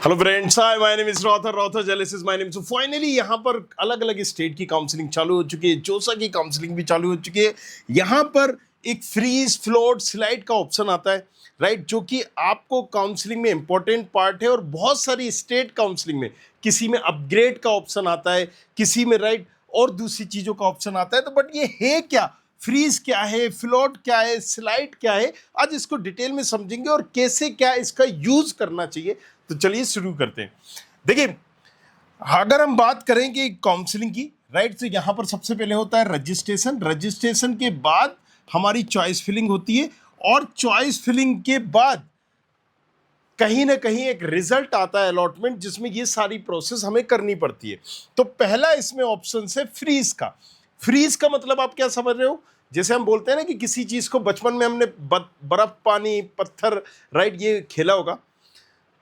Hello friends, hi, my name is Rother Jelis is my name. So finally यहाँ पर अलग अलग state की काउंसलिंग चालू हो चुकी है, जोसा की काउंसलिंग भी चालू हो चुकी है। यहाँ पर एक फ्रीज फ्लोट स्लाइड का ऑप्शन आता है, राइट, जो कि आपको काउंसलिंग में इंपॉर्टेंट पार्ट है। और बहुत सारी स्टेट काउंसलिंग में किसी में अपग्रेड का ऑप्शन आता है, किसी में राइट और दूसरी चीजों का ऑप्शन आता है। तो बट ये है क्या, फ्रीज क्या है, फ्लोट क्या है, स्लाइड क्या है, आज इसको डिटेल में समझेंगे और कैसे क्या इसका यूज करना चाहिए। तो चलिए शुरू करते हैं। देखिए, अगर हम बात करें कि काउंसलिंग की, राइट, तो यहां पर सबसे पहले होता है रजिस्ट्रेशन। रजिस्ट्रेशन के बाद हमारी चॉइस फिलिंग होती है और चॉइस फिलिंग के बाद कहीं ना कहीं एक रिजल्ट आता है अलॉटमेंट, जिसमें ये सारी प्रोसेस हमें करनी पड़ती है। तो पहला इसमें ऑप्शन है फ्रीज का। फ्रीज का मतलब आप क्या समझ रहे हो? जैसे हम बोलते हैं ना कि किसी चीज को बचपन में हमने बर्फ, पानी, पत्थर, राइट, ये खेला होगा।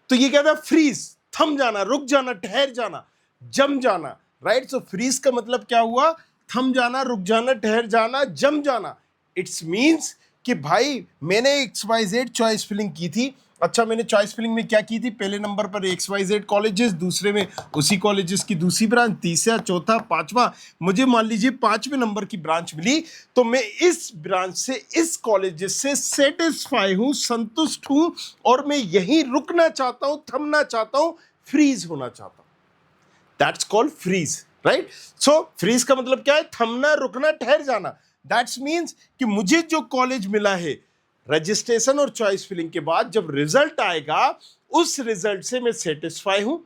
तो ये क्या था? फ्रीज, थम जाना, रुक जाना, ठहर जाना, जम जाना, राइट। सो फ्रीज का मतलब क्या हुआ? थम जाना, रुक जाना, ठहर जाना, जम जाना। इट्स मींस कि भाई मैंने XYZ चॉइस फिलिंग की थी। अच्छा, मैंने चॉइस फिलिंग में क्या की थी? पहले नंबर पर XYZ कॉलेजेस, दूसरे में उसी कॉलेजेस की दूसरी ब्रांच, तीसरा, चौथा, पांचवा, मुझे मान लीजिए पांचवें नंबर की ब्रांच मिली। तो मैं इस ब्रांच से, इस कॉलेजेस से सेटिस्फाई हूं, संतुष्ट हूं, और मैं यहीं रुकना चाहता हूं, थमना चाहता हूं, फ्रीज होना चाहता हूं। That's called freeze, right. So freeze का मतलब क्या है? थमना, रुकना, ठहर जाना। दैट्स मीन्स कि मुझे जो कॉलेज मिला है, रजिस्ट्रेशन और चॉइस फिलिंग के बाद जब रिजल्ट आएगा, उस रिजल्ट से मैं सेटिस्फाई हूं।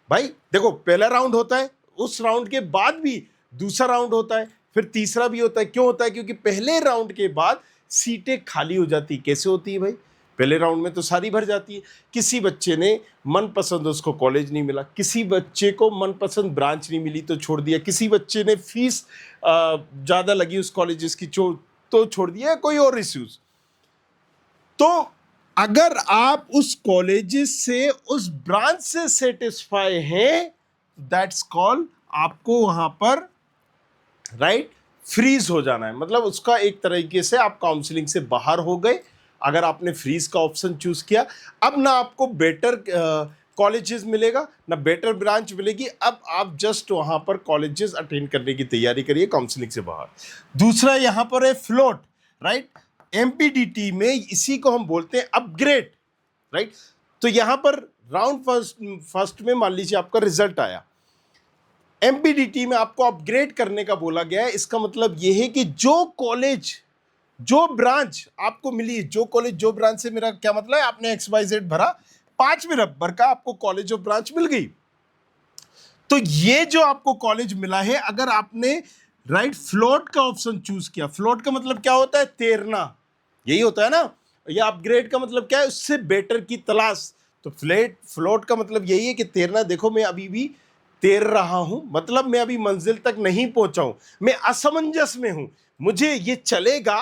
भाई देखो, पहला राउंड होता है, उस राउंड के बाद भी दूसरा राउंड होता है, फिर तीसरा भी होता है। क्यों होता है? क्योंकि पहले राउंड के बाद सीटें खाली हो जाती। कैसे होती है भाई? पहले राउंड में तो सारी भर जाती है। किसी बच्चे ने मनपसंद उसको कॉलेज नहीं मिला, किसी बच्चे को मनपसंद ब्रांच नहीं मिली तो छोड़ दिया, किसी बच्चे ने फीस ज़्यादा लगी उस कॉलेजेस की तो छोड़ दिया, कोई और इश्यूज। तो अगर आप उस कॉलेज से, उस ब्रांच से सेटिस्फाई हैं, दैट्स कॉल, आपको वहां पर राइट फ्रीज हो जाना है। मतलब उसका एक तरीके से आप काउंसलिंग से बाहर हो गए अगर आपने फ्रीज का ऑप्शन चूज किया। अब ना आपको बेटर कॉलेजेस मिलेगा, ना बेटर ब्रांच मिलेगी। अब आप जस्ट वहां पर कॉलेजेस अटेंड करने की तैयारी करिए काउंसलिंग से बाहर। दूसरा यहां पर है फ्लोट, राइट। MPDT में इसी को हम बोलते हैं अपग्रेड, राइट। तो यहां पर राउंड फर्स्ट में मान लीजिए आपका रिजल्ट आया, MPDT में आपको अपग्रेड करने का बोला गया है। इसका मतलब यह है कि जो कॉलेज, जो ब्रांच आपको मिली, जो कॉलेज, जो ब्रांच से, मेरा क्या मतलब है, आपने XYZ भरा, 5वें नंबर का आपको कॉलेज ऑफ ब्रांच मिल गई। तो ये जो आपको कॉलेज मिला है, अगर आपने राइट फ्लोट का ऑप्शन चूज किया, फ्लोट का मतलब क्या होता है? तैरना, यही होता है ना। या अपग्रेड का मतलब क्या है? उससे बेटर की तलाश। तो फ्लोट का मतलब यही है कि तैरना। देखो, मैं अभी भी तैर रहा हूं, मतलब मैं अभी मंजिल तक नहीं पहुंचा हूं, मैं असमंजस में हूं। मुझे ये चलेगा,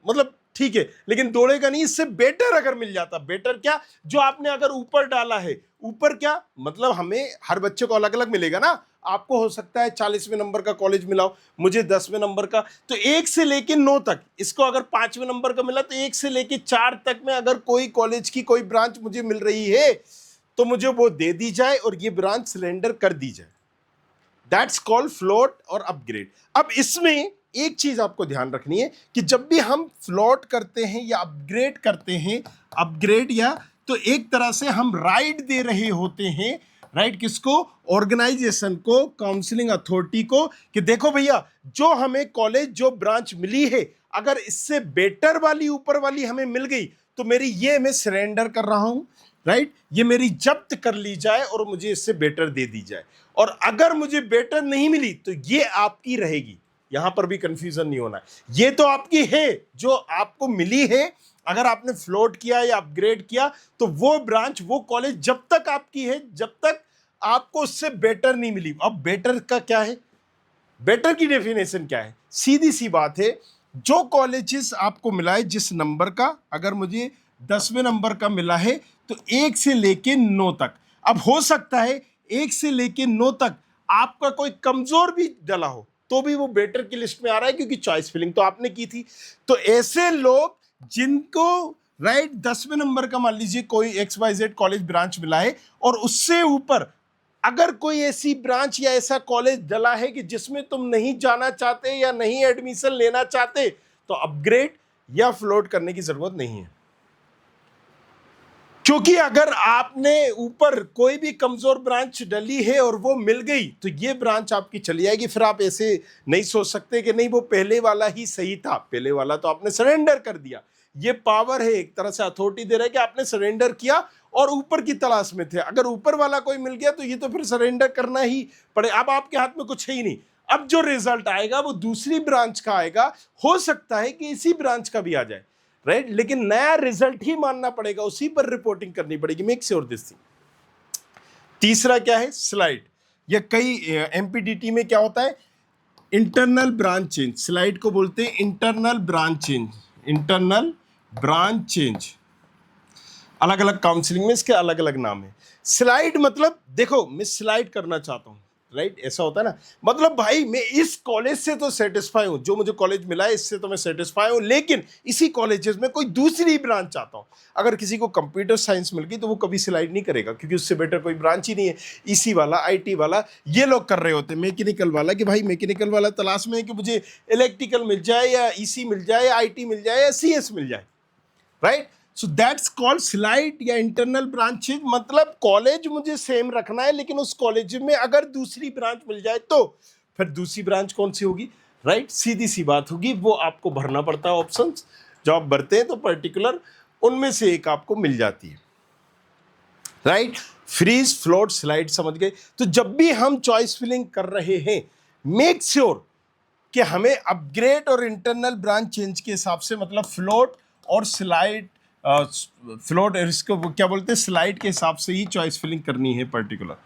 मतलब ठीक है, लेकिन दौड़ेगा नहीं। इससे बेटर अगर मिल जाता, बेटर क्या, जो आपने अगर ऊपर डाला है, ऊपर क्या मतलब, हमें हर बच्चे को अलग अलग मिलेगा ना। आपको हो सकता है 40वें नंबर का कॉलेज मिला हो, मुझे 10वें नंबर का। तो 1 से लेके 9 तक, इसको अगर 5वें नंबर का मिला, तो 1 से लेके 4 तक में अगर कोई कॉलेज की कोई ब्रांच मुझे मिल रही है, तो मुझे वो दे दी जाए और ये ब्रांच सिलेंडर कर दी जाए। दैट्स कॉल्ड फ्लोट और अपग्रेड। अब इसमें एक चीज आपको ध्यान रखनी है कि जब भी हम फ्लोट करते हैं या अपग्रेड करते हैं, अपग्रेड या, तो एक तरह से हम राइट दे रहे होते हैं, राइट, किसको? ऑर्गेनाइजेशन को, काउंसलिंग अथॉरिटी को, कि देखो भैया, जो हमें कॉलेज, जो ब्रांच मिली है, अगर इससे बेटर वाली, ऊपर वाली हमें मिल गई, तो मेरी ये मैं सरेंडर कर रहा हूं, राइट। ये मेरी जब्त कर ली जाए और मुझे इससे बेटर दे दी जाए। और अगर मुझे बेटर नहीं मिली, तो ये आपकी रहेगी। यहां पर भी कंफ्यूजन नहीं होना है। ये तो आपकी है, जो आपको मिली है। अगर आपने फ्लोट किया या अपग्रेड किया, तो वो ब्रांच, वो कॉलेज जब तक आपकी है, जब तक आपको उससे बेटर नहीं मिली। अब बेटर का क्या है? बेटर की डेफिनेशन क्या है? सीधी सी बात है, जो कॉलेजेस आपको मिला है, जिस नंबर का, अगर मुझे 10वें नंबर का मिला है, तो 1 से लेके 9 तक। अब हो सकता है 1 से लेके 9 तक आपका कोई कमजोर भी डला हो, तो भी वो बेटर की लिस्ट में आ रहा है, क्योंकि चॉइस फिलिंग तो आपने की थी। तो ऐसे लोग जिनको राइट 10वें नंबर का मान लीजिए कोई XYZ कॉलेज ब्रांच मिला है और उससे ऊपर अगर कोई ऐसी ब्रांच या ऐसा कॉलेज डला है कि जिसमें तुम नहीं जाना चाहते या नहीं एडमिशन लेना चाहते, तो अपग्रेड या फ्लोट करने की जरूरत नहीं है। क्योंकि अगर आपने ऊपर कोई भी कमजोर ब्रांच डली है और वो मिल गई तो ये ब्रांच आपकी चली जाएगी। फिर आप ऐसे नहीं सोच सकते कि नहीं वो पहले वाला ही सही था, पहले वाला तो आपने सरेंडर कर दिया। ये पावर है, एक तरह से अथॉरिटी दे रहा है कि आपने सरेंडर किया और ऊपर की तलाश में थे। अगर ऊपर वाला कोई मिल गया तो ये तो फिर सरेंडर करना ही पड़े। अब आपके हाथ में कुछ है ही नहीं। अब जो रिजल्ट आएगा वो दूसरी ब्रांच का आएगा, हो सकता है कि इसी ब्रांच का भी आ जाए, राइट लेकिन नया रिजल्ट ही मानना पड़ेगा, उसी पर रिपोर्टिंग करनी पड़ेगी। Make sure this thing. तीसरा क्या है? स्लाइड। ये कई एमपीडीटी में क्या होता है? Internal branch change. स्लाइड को बोलते हैं internal branch change. Internal branch change अलग अलग काउंसलिंग में इसके अलग अलग नाम है। स्लाइड मतलब देखो मैं स्लाइड करना चाहता हूं, राइट ऐसा होता है ना, मतलब भाई मैं इस कॉलेज से तो सेटिस्फाई हूं, जो मुझे कॉलेज मिला है इससे तो मैं सेटिस्फाई हूं, लेकिन इसी कॉलेजेस में कोई दूसरी ब्रांच चाहता हूं। अगर किसी को कंप्यूटर साइंस मिल गई तो वो कभी स्लाइड नहीं करेगा, क्योंकि उससे बेटर कोई ब्रांच ही नहीं है। इसी वाला, आईटी वाला, ये लोग कर रहे होते हैं। मैकेनिकल वाला कि भाई मैकेनिकल वाला तलाश में है कि मुझे इलेक्ट्रिकल मिल जाए या ईसी मिल जाए या आईटी मिल जाए या सीएस मिल जाए, right. So that's called slide या इंटरनल ब्रांचेज। मतलब कॉलेज मुझे सेम रखना है, लेकिन उस कॉलेज में अगर दूसरी ब्रांच मिल जाए तो फिर दूसरी ब्रांच कौन सी होगी, राइट सीधी सी बात होगी, वो आपको भरना पड़ता है ऑप्शंस। जो आप भरते हैं तो पर्टिकुलर उनमें से एक आपको मिल जाती है, राइट। फ्रीज, फ्लोट, स्लाइड समझ गए। तो जब भी हम चॉइस फिलिंग कर रहे हैं, मेक श्योर कि हमें अपग्रेड और इंटरनल ब्रांच चेंज के हिसाब से, मतलब फ्लोट और स्लाइड, फ्लोट इसको क्या बोलते हैं, स्लाइड के हिसाब से ही चॉइस फिलिंग करनी है पर्टिकुलर,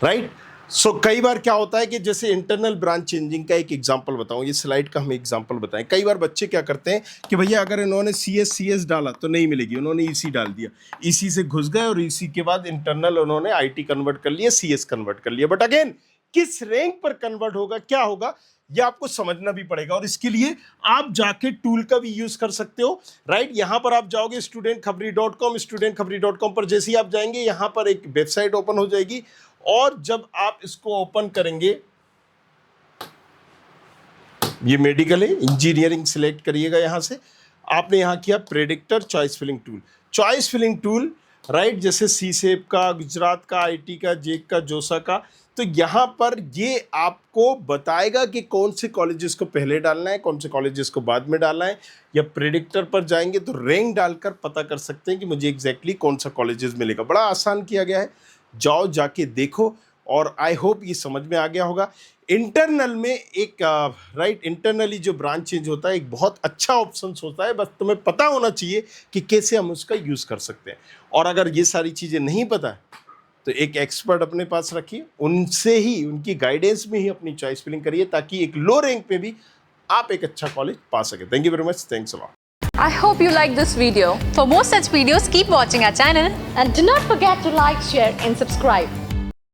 राइट। सो कई बार क्या होता है कि जैसे इंटरनल ब्रांच चेंजिंग का एक एग्जांपल बताऊं, ये स्लाइड का हम एग्जांपल बताएं। कई बार बच्चे क्या करते हैं कि भैया अगर इन्होंने CS डाला तो नहीं मिलेगी, उन्होंने EC डाल दिया, EC से घुस गए और EC के बाद इंटरनल उन्होंने IT कन्वर्ट कर लिया, CS कन्वर्ट कर लिया। बट अगेन किस रैंक पर कन्वर्ट होगा, क्या होगा, ये आपको समझना भी पड़ेगा। और इसके लिए आप जाके टूल का भी यूज कर सकते हो, राइट। यहां पर आप जाओगे studentkhapri.com, studentkhapri.com पर जैसे ही आप जाएंगे यहां पर एक वेबसाइट ओपन हो जाएगी, और जब आप इसको ओपन करेंगे, ये मेडिकल है, इंजीनियरिंग सिलेक्ट करिएगा। यहां से आपने यहां किया predictor choice filling tool, choice filling tool, right. जैसे सीसेप का, गुजरात का, IT का, जेक का, जोसा का, तो यहाँ पर ये आपको बताएगा कि कौन से कॉलेजेस को पहले डालना है, कौन से कॉलेजेस को बाद में डालना है। या प्रेडिक्टर पर जाएंगे तो रैंक डालकर पता कर सकते हैं कि मुझे एग्जैक्टली कौन सा कॉलेजेस मिलेगा। बड़ा आसान किया गया है, जाओ जाके देखो। और आई होप ये समझ में आ गया होगा। इंटरनल में एक राइट इंटरनली जो ब्रांच चेंज होता है एक बहुत अच्छा ऑप्शन होता है, बस तुम्हें पता होना चाहिए कि कैसे हम उसका यूज़ कर सकते हैं। और अगर ये सारी चीज़ें नहीं पता है तो एक एक्सपर्ट अपने पास रखिए, उनसे ही, उनकी गाइडेंस में ही अपनी चॉइस फिलिंग करिए, ताकि एक लो रैंक पे भी आप एक अच्छा कॉलेज पा सके। Thank you very much, thanks a lot. I hope you like this video. For more such videos, keep watching our channel and do not forget to like, share and subscribe.